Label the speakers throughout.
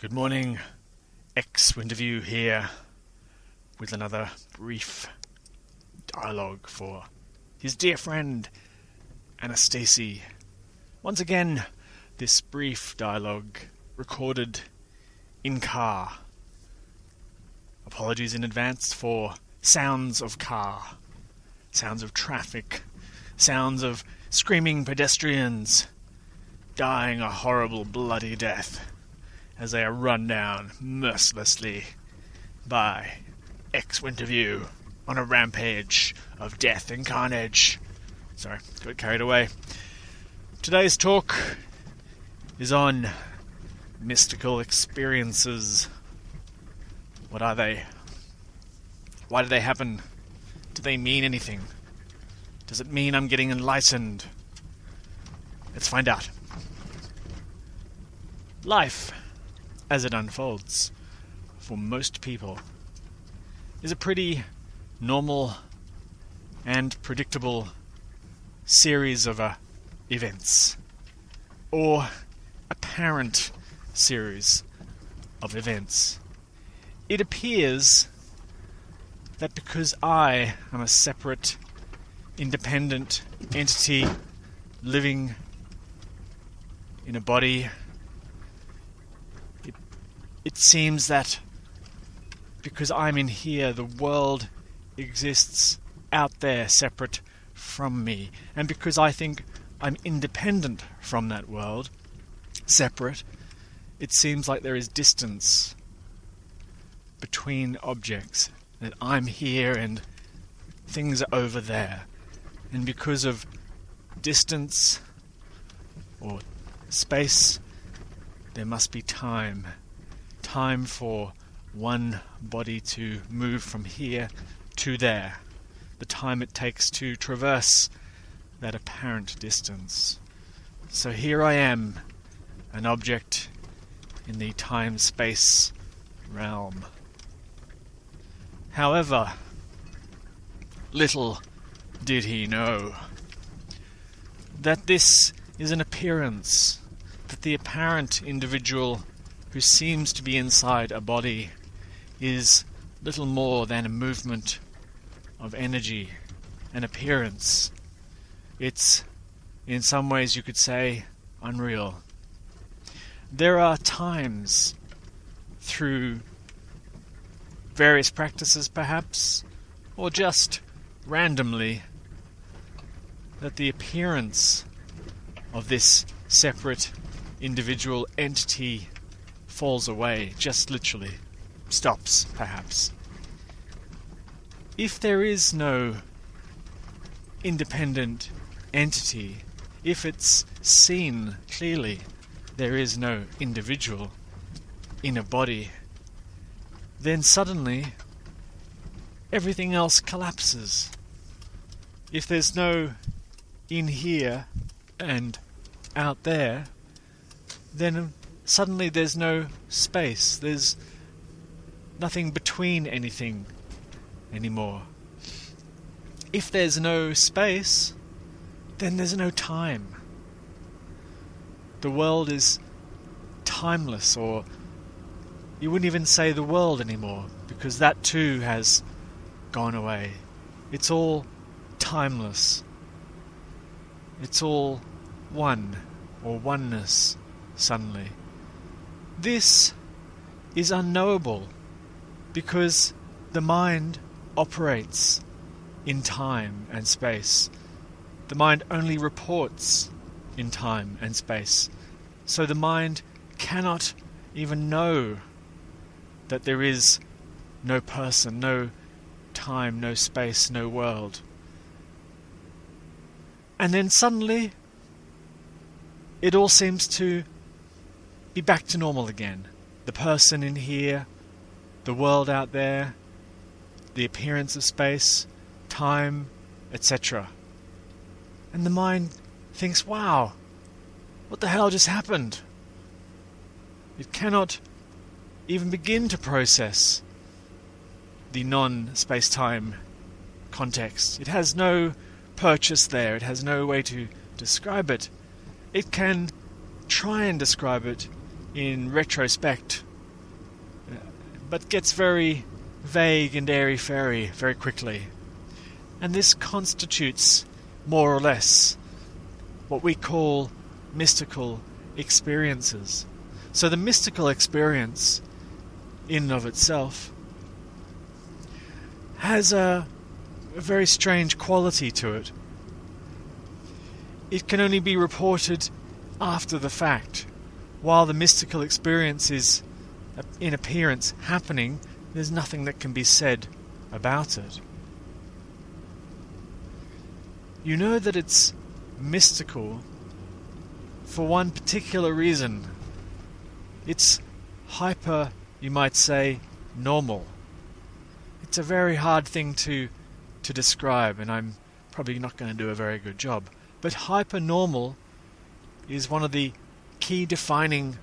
Speaker 1: Good morning, Winterview here with another brief dialogue for his dear friend Annastacey. Once again, this brief dialogue recorded in car. Apologies in advance for sounds of car, sounds of traffic, sounds of screaming pedestrians dying a horrible bloody death as they are run down mercilessly by Winterview on a rampage of death and carnage. Sorry, got carried away. Today's talk is on mystical experiences. What are they? Why do they happen? Do they mean anything? Does it mean I'm getting enlightened? Let's find out. Life, as it unfolds, for most people, is a pretty normal and predictable series of events, or apparent series of events. It appears that because I am a separate, independent entity living in a body, it seems that because I'm in here, the world exists out there, separate from me. And because I think I'm independent from that world, separate, it seems like there is distance between objects, that I'm here and things are over there. And because of distance or space, there must be time. Time for one body to move from here to there. The time it takes to traverse that apparent distance. So here I am, an object in the time-space realm. However, little did he know that this is an appearance, that the apparent individual who seems to be inside a body is little more than a movement of energy, an appearance. It's, in some ways you could say, unreal. There are times, through various practices perhaps, or just randomly, that the appearance of this separate individual entity falls away, just literally stops, perhaps. If there is no independent entity, if it's seen clearly, there is no individual in a body, then suddenly everything else collapses. If there's no in here and out there, then suddenly there's no space, there's nothing between anything anymore. If there's no space, then there's no time. The world is timeless, or you wouldn't even say the world anymore, because that too has gone away. It's all timeless. It's all one, or oneness, suddenly. This is unknowable because the mind operates in time and space. The mind only reports in time and space. So the mind cannot even know that there is no person, no time, no space, no world. And then suddenly it all seems to be back to normal again. The person in here, the world out there, the appearance of space, time, etc. And the mind thinks, wow, what the hell just happened? It cannot even begin to process the non-space-time context. It has no purchase there. It has no way to describe it. It can try and describe it in retrospect but gets very vague and airy-fairy very quickly. And this constitutes, more or less, what we call mystical experiences. So the mystical experience, in and of itself, has a very strange quality to it. It can only be reported after the fact. While the mystical experience is, in appearance, happening, there's nothing that can be said about it. You know that it's mystical for one particular reason. It's hyper, you might say, normal. It's a very hard thing to describe, and I'm probably not going to do a very good job. But hyper-normal is one of the key defining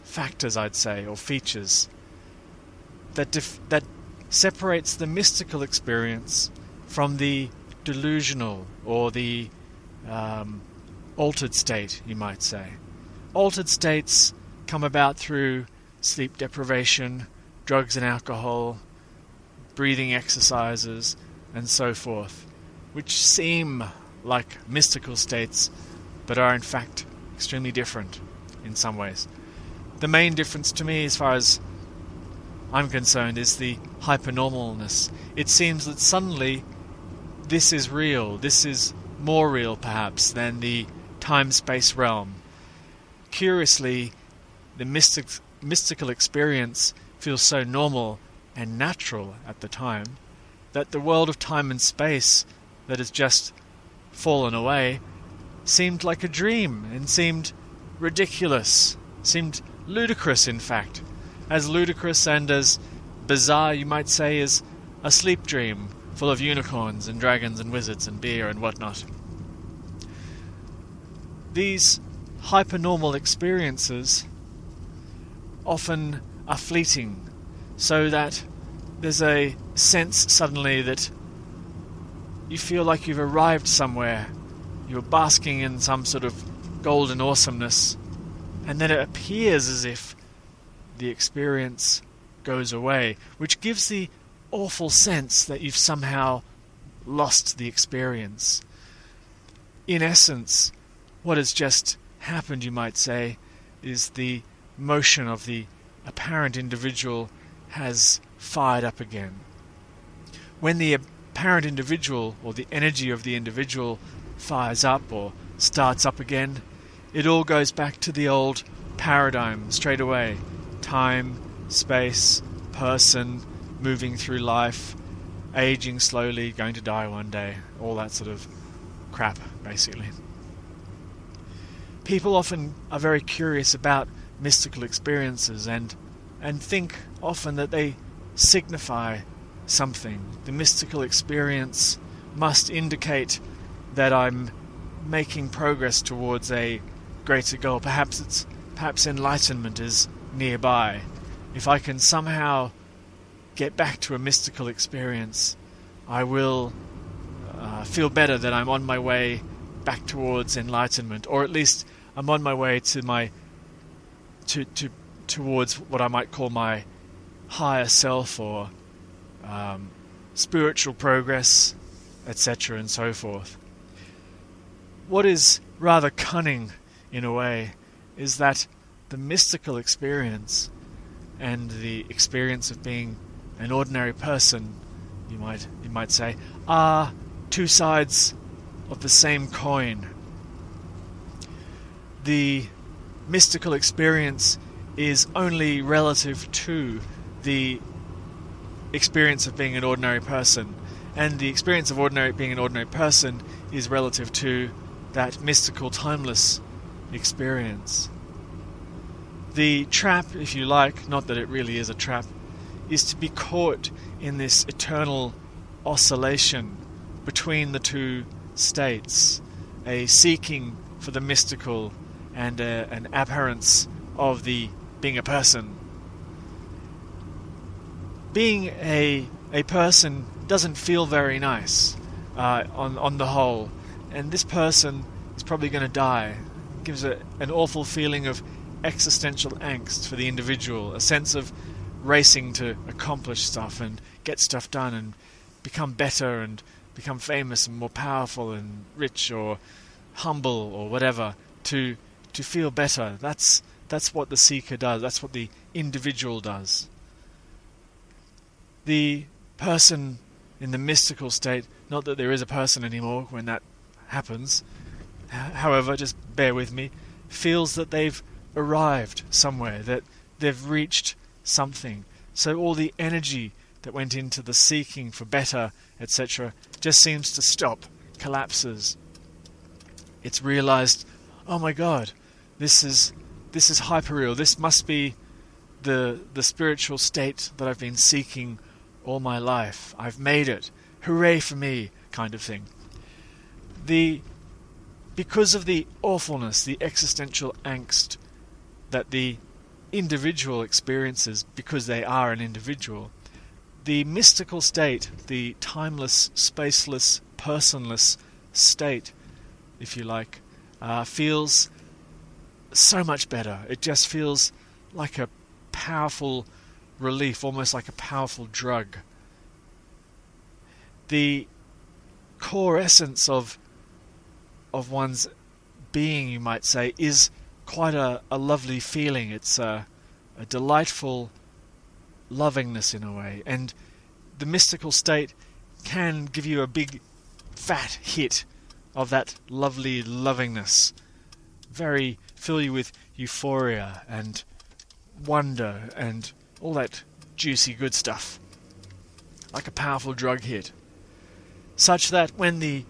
Speaker 1: factors, I'd say, or features that separates the mystical experience from the delusional or the altered state, you might say. Altered states come about through sleep deprivation, drugs and alcohol, breathing exercises, and so forth, which seem like mystical states, but are in fact extremely different in some ways. The main difference to me, as far as I'm concerned, is the hypernormalness. It seems that suddenly this is real, this is more real perhaps than the time-space realm. Curiously, the mystical experience feels so normal and natural at the time that the world of time and space that has just fallen away seemed like a dream and seemed ridiculous, seemed ludicrous in fact, as ludicrous and as bizarre, you might say, as a sleep dream full of unicorns and dragons and wizards and beer and whatnot. These hypernormal experiences often are fleeting, so that there's a sense suddenly that you feel like you've arrived somewhere, you're basking in some sort of golden awesomeness, and then it appears as if the experience goes away, which gives the awful sense that you've somehow lost the experience. In essence, what has just happened, you might say, is the motion of the apparent individual has fired up again. When the apparent individual, or the energy of the individual, fires up or starts up again, it all goes back to the old paradigm straight away. Time, space, person, moving through life, aging slowly, going to die one day, all that sort of crap, basically. People often are very curious about mystical experiences and think often that they signify something. The mystical experience must indicate that I'm making progress towards a greater goal. Perhaps enlightenment is nearby. If I can somehow get back to a mystical experience, I will feel better that I'm on my way back towards enlightenment, or at least I'm on my way to towards what I might call my higher self, or spiritual progress, etc., and so forth. What is rather cunning, in a way, is that the mystical experience and the experience of being an ordinary person, you might say, are two sides of the same coin. The mystical experience is only relative to the experience of being an ordinary person, and the experience of being an ordinary person is relative to that mystical, timeless experience. The trap, if you like, not that it really is a trap, is to be caught in this eternal oscillation between the two states, a seeking for the mystical and an abhorrence of the being a person. Being a person doesn't feel very nice on the whole, and this person is probably going to die. It gives an awful feeling of existential angst for the individual, a sense of racing to accomplish stuff and get stuff done and become better and become famous and more powerful and rich or humble or whatever, to feel better. That's what the seeker does. That's what the individual does. The person in the mystical state, not that there is a person anymore when that happens, however, just bear with me, feels that they've arrived somewhere, that they've reached something. So all the energy that went into the seeking for better, etc., just seems to stop, collapses. It's realized, oh my God, this is hyperreal. This must be the spiritual state that I've been seeking all my life. I've made it. Hooray for me, kind of thing. Because of the awfulness, the existential angst that the individual experiences, because they are an individual, the mystical state, the timeless, spaceless, personless state, if you like, feels so much better. It just feels like a powerful relief, almost like a powerful drug. The core essence of one's being, you might say, is quite a lovely feeling. It's a delightful lovingness in a way, and the mystical state can give you a big fat hit of that lovely lovingness, fill you with euphoria and wonder and all that juicy good stuff, like a powerful drug hit, such that when the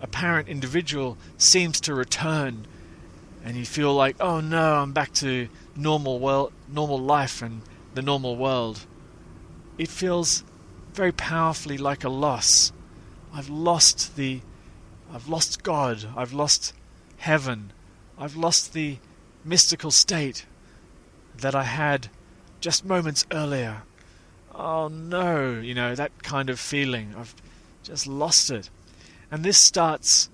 Speaker 1: apparent individual seems to return and you feel like, oh no, I'm back to normal life and the normal world, it feels very powerfully like a loss. I've lost God, I've lost heaven, I've lost the mystical state that I had just moments earlier. Oh no, that kind of feeling. I've just lost it. And this starts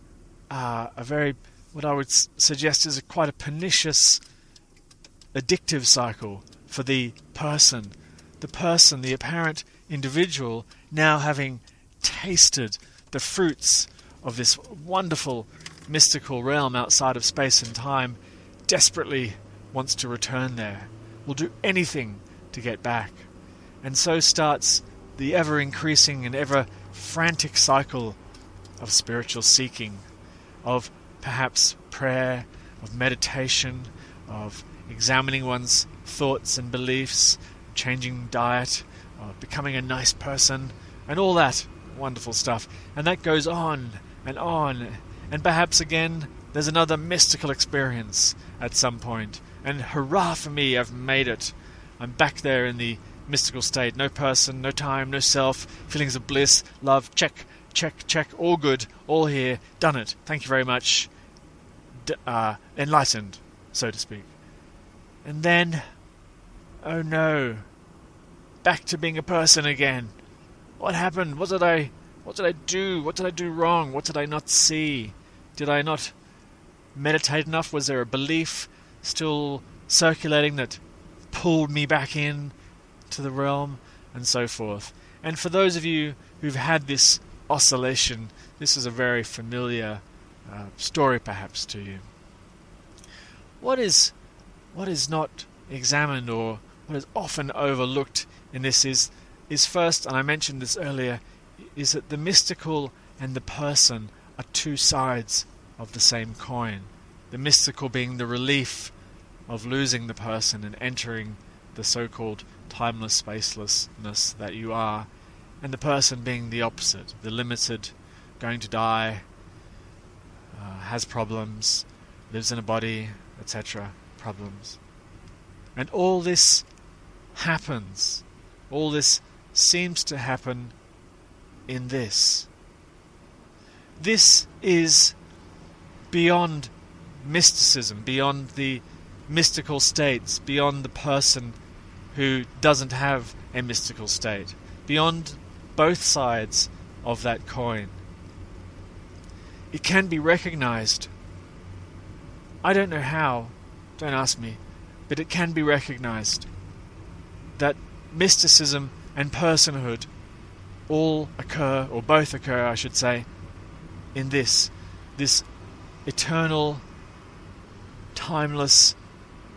Speaker 1: what I would suggest is quite a pernicious, addictive cycle for the person. The apparent individual, now having tasted the fruits of this wonderful mystical realm outside of space and time, desperately wants to return there, will do anything to get back. And so starts the ever-increasing and ever-frantic cycle of spiritual seeking, of perhaps prayer, of meditation, of examining one's thoughts and beliefs, changing diet, of becoming a nice person, and all that wonderful stuff. And that goes on, and perhaps again there's another mystical experience at some point, and hurrah for me, I've made it. I'm back there in the mystical state. No person, no time, no self, feelings of bliss, love, check, all good, all here, done it. Thank you very much. Enlightened, so to speak. And then, oh no, back to being a person again. What happened? What did I do? What did I do wrong? What did I not see? Did I not meditate enough? Was there a belief still circulating that pulled me back in to the realm, and so forth? And for those of you who've had this oscillation, this is a very familiar story perhaps to you. What is not examined, or what is often overlooked in this is first, and I mentioned this earlier, is that the mystical and the person are two sides of the same coin. The mystical being the relief of losing the person and entering the so-called timeless spacelessness that you are, and the person being the opposite, the limited, going to die, has problems, lives in a body, etc., problems. And all this happens, all this seems to happen in this. This is beyond mysticism, beyond the mystical states, beyond the person who doesn't have a mystical state, beyond both sides of that coin. It can be recognized. I don't know how, don't ask me. but it can be recognized that mysticism and personhood all occur, or both occur, I should say, in this eternal, timeless,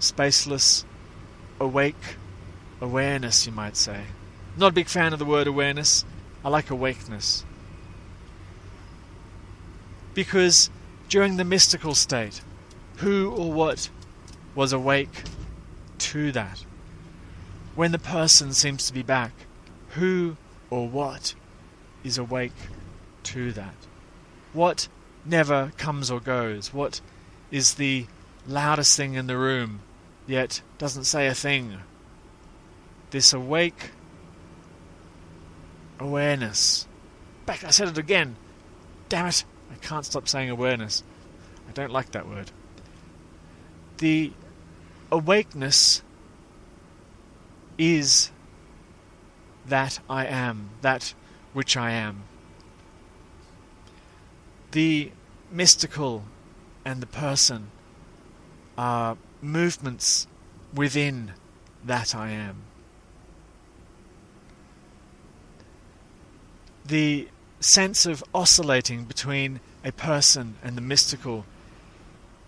Speaker 1: spaceless, awake awareness, you might say. Not a big fan of the word awareness. I like awakeness. Because during the mystical state, who or what was awake to that? When the person seems to be back, who or what is awake to that? What never comes or goes? What is the loudest thing in the room, yet doesn't say a thing? This awake awareness. Back, I said it again. Damn it, I can't stop saying awareness. I don't like that word. The awakeness is that I am, that which I am. The mystical and the person are movements within that I am. The sense of oscillating between a person and the mystical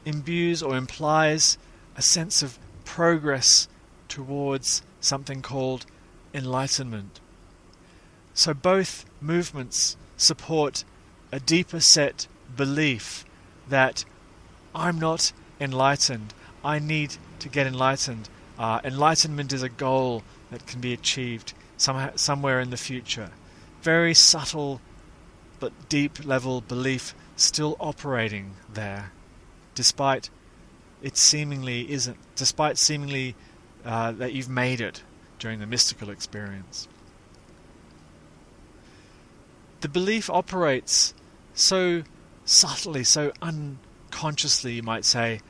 Speaker 1: imbues or implies a sense of progress towards something called enlightenment. So both movements support a deeper set belief that I'm not enlightened, I need to get enlightened. Enlightenment is a goal that can be achieved somewhere in the future. Very subtle but deep level belief still operating there, despite it seemingly isn't, despite seemingly that you've made it during the mystical experience. The belief operates so subtly, so unconsciously, you might say,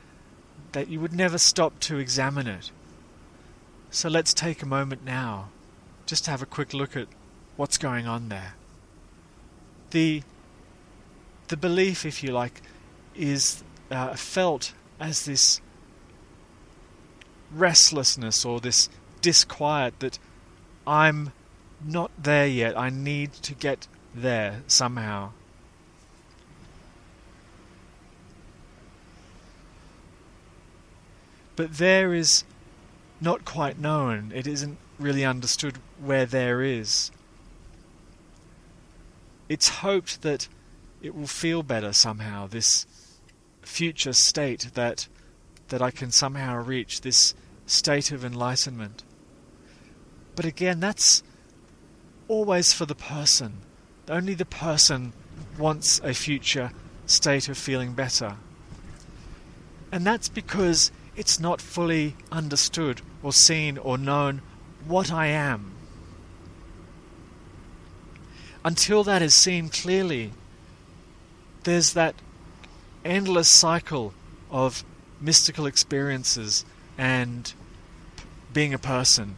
Speaker 1: that you would never stop to examine it. So let's take a moment now, just to have a quick look at what's going on there. The belief, if you like, is felt as this restlessness or this disquiet that I'm not there yet, I need to get there somehow. But there is not quite known. It isn't really understood where there is. It's hoped that it will feel better somehow, this future state that I can somehow reach, this state of enlightenment. But again, that's always for the person. Only the person wants a future state of feeling better. And that's because it's not fully understood or seen or known what I am. Until that is seen clearly, there's that endless cycle of mystical experiences and being a person.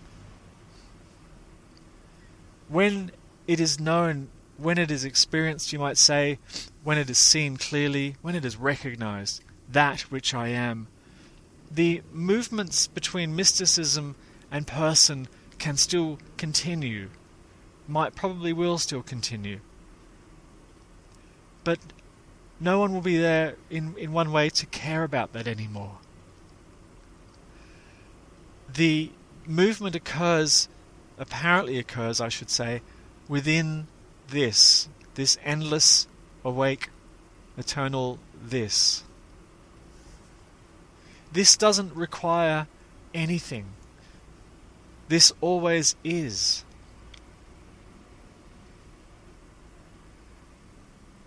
Speaker 1: When it is known, when it is experienced, you might say, when it is seen clearly, when it is recognized, that which I am, the movements between mysticism and person can still continue, probably will still continue. But no one will be there in one way to care about that anymore. The movement apparently occurs, I should say, within this endless, awake, eternal this. This doesn't require anything. This always is.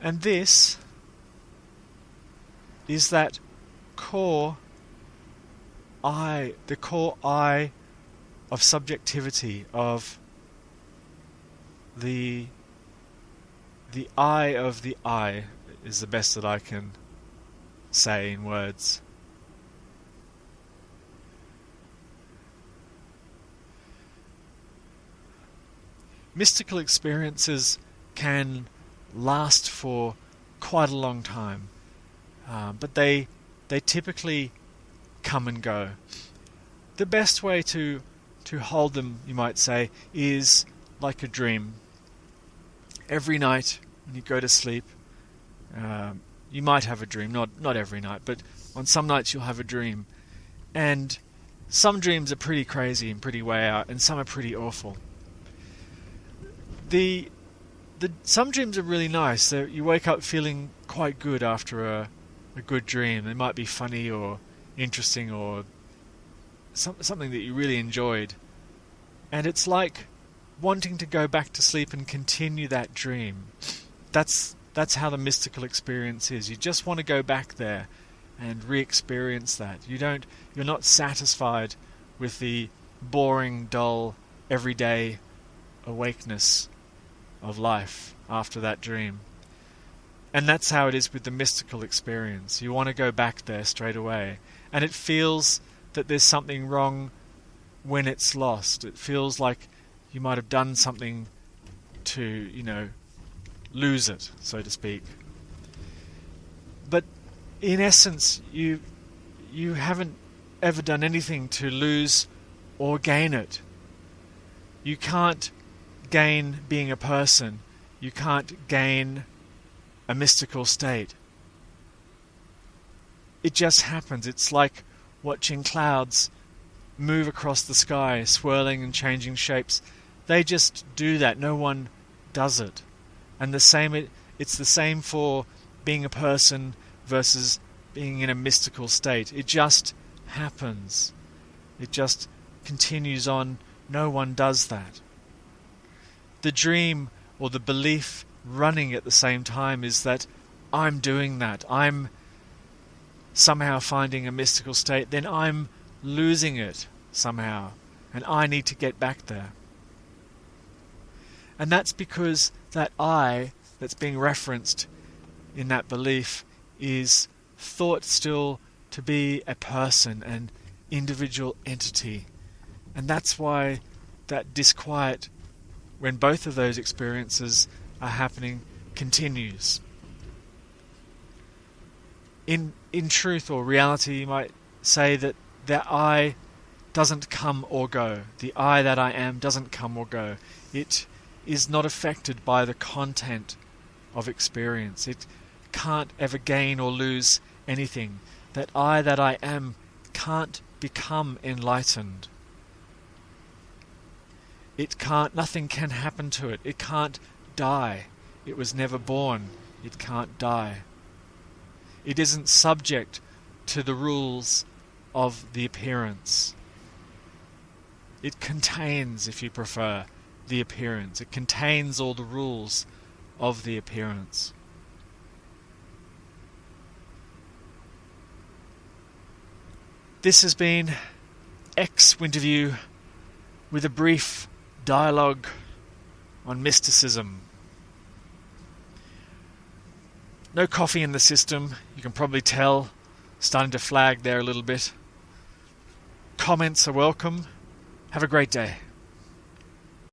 Speaker 1: And this is that core I, the core I of subjectivity, of the I of the I is the best that I can say in words. Mystical experiences can last for quite a long time, but they typically come and go. the best way to hold them, you might say, is like a dream. Every night when you go to sleep, you might have a dream, not every night, but on some nights you'll have a dream. And some dreams are pretty crazy and pretty way out, and some are pretty awful. Some dreams are really nice. You wake up feeling quite good after a good dream. They might be funny or interesting or something that you really enjoyed. And it's like wanting to go back to sleep and continue that dream. That's how the mystical experience is. You just want to go back there and re-experience that. You're not satisfied with the boring, dull, everyday awakeness of life after that dream. And that's how it is with the mystical experience. You want to go back there straight away. And it feels that there's something wrong when it's lost. It feels like you might have done something to, lose it, so to speak. But in essence, you haven't ever done anything to lose or gain it. You can't gain being a person. You can't gain a mystical state. It just happens. It's like watching clouds move across the sky, swirling and changing shapes. They just do that. No one does it. And it's the same for being a person versus being in a mystical state. It just happens. It just continues on. No one does that. The dream or the belief running at the same time is that I'm doing that. I'm somehow finding a mystical state. Then I'm losing it somehow. And I need to get back there. And that's because that I that's being referenced in that belief is thought still to be a person, an individual entity. And that's why that disquiet, when both of those experiences are happening, continues. In truth or reality, you might say that I doesn't come or go. The I that I am doesn't come or go. It is not affected by the content of experience. It can't ever gain or lose anything. That I that I am can't become enlightened. Nothing can happen to it. It can't die. It was never born. It can't die. It isn't subject to the rules of the appearance. It contains, if you prefer, the appearance. It contains all the rules of the appearance. This has been Winterview with a brief dialogue on mysticism. No coffee in the system, you can probably tell. Starting to flag there a little bit. Comments are welcome. Have a great day.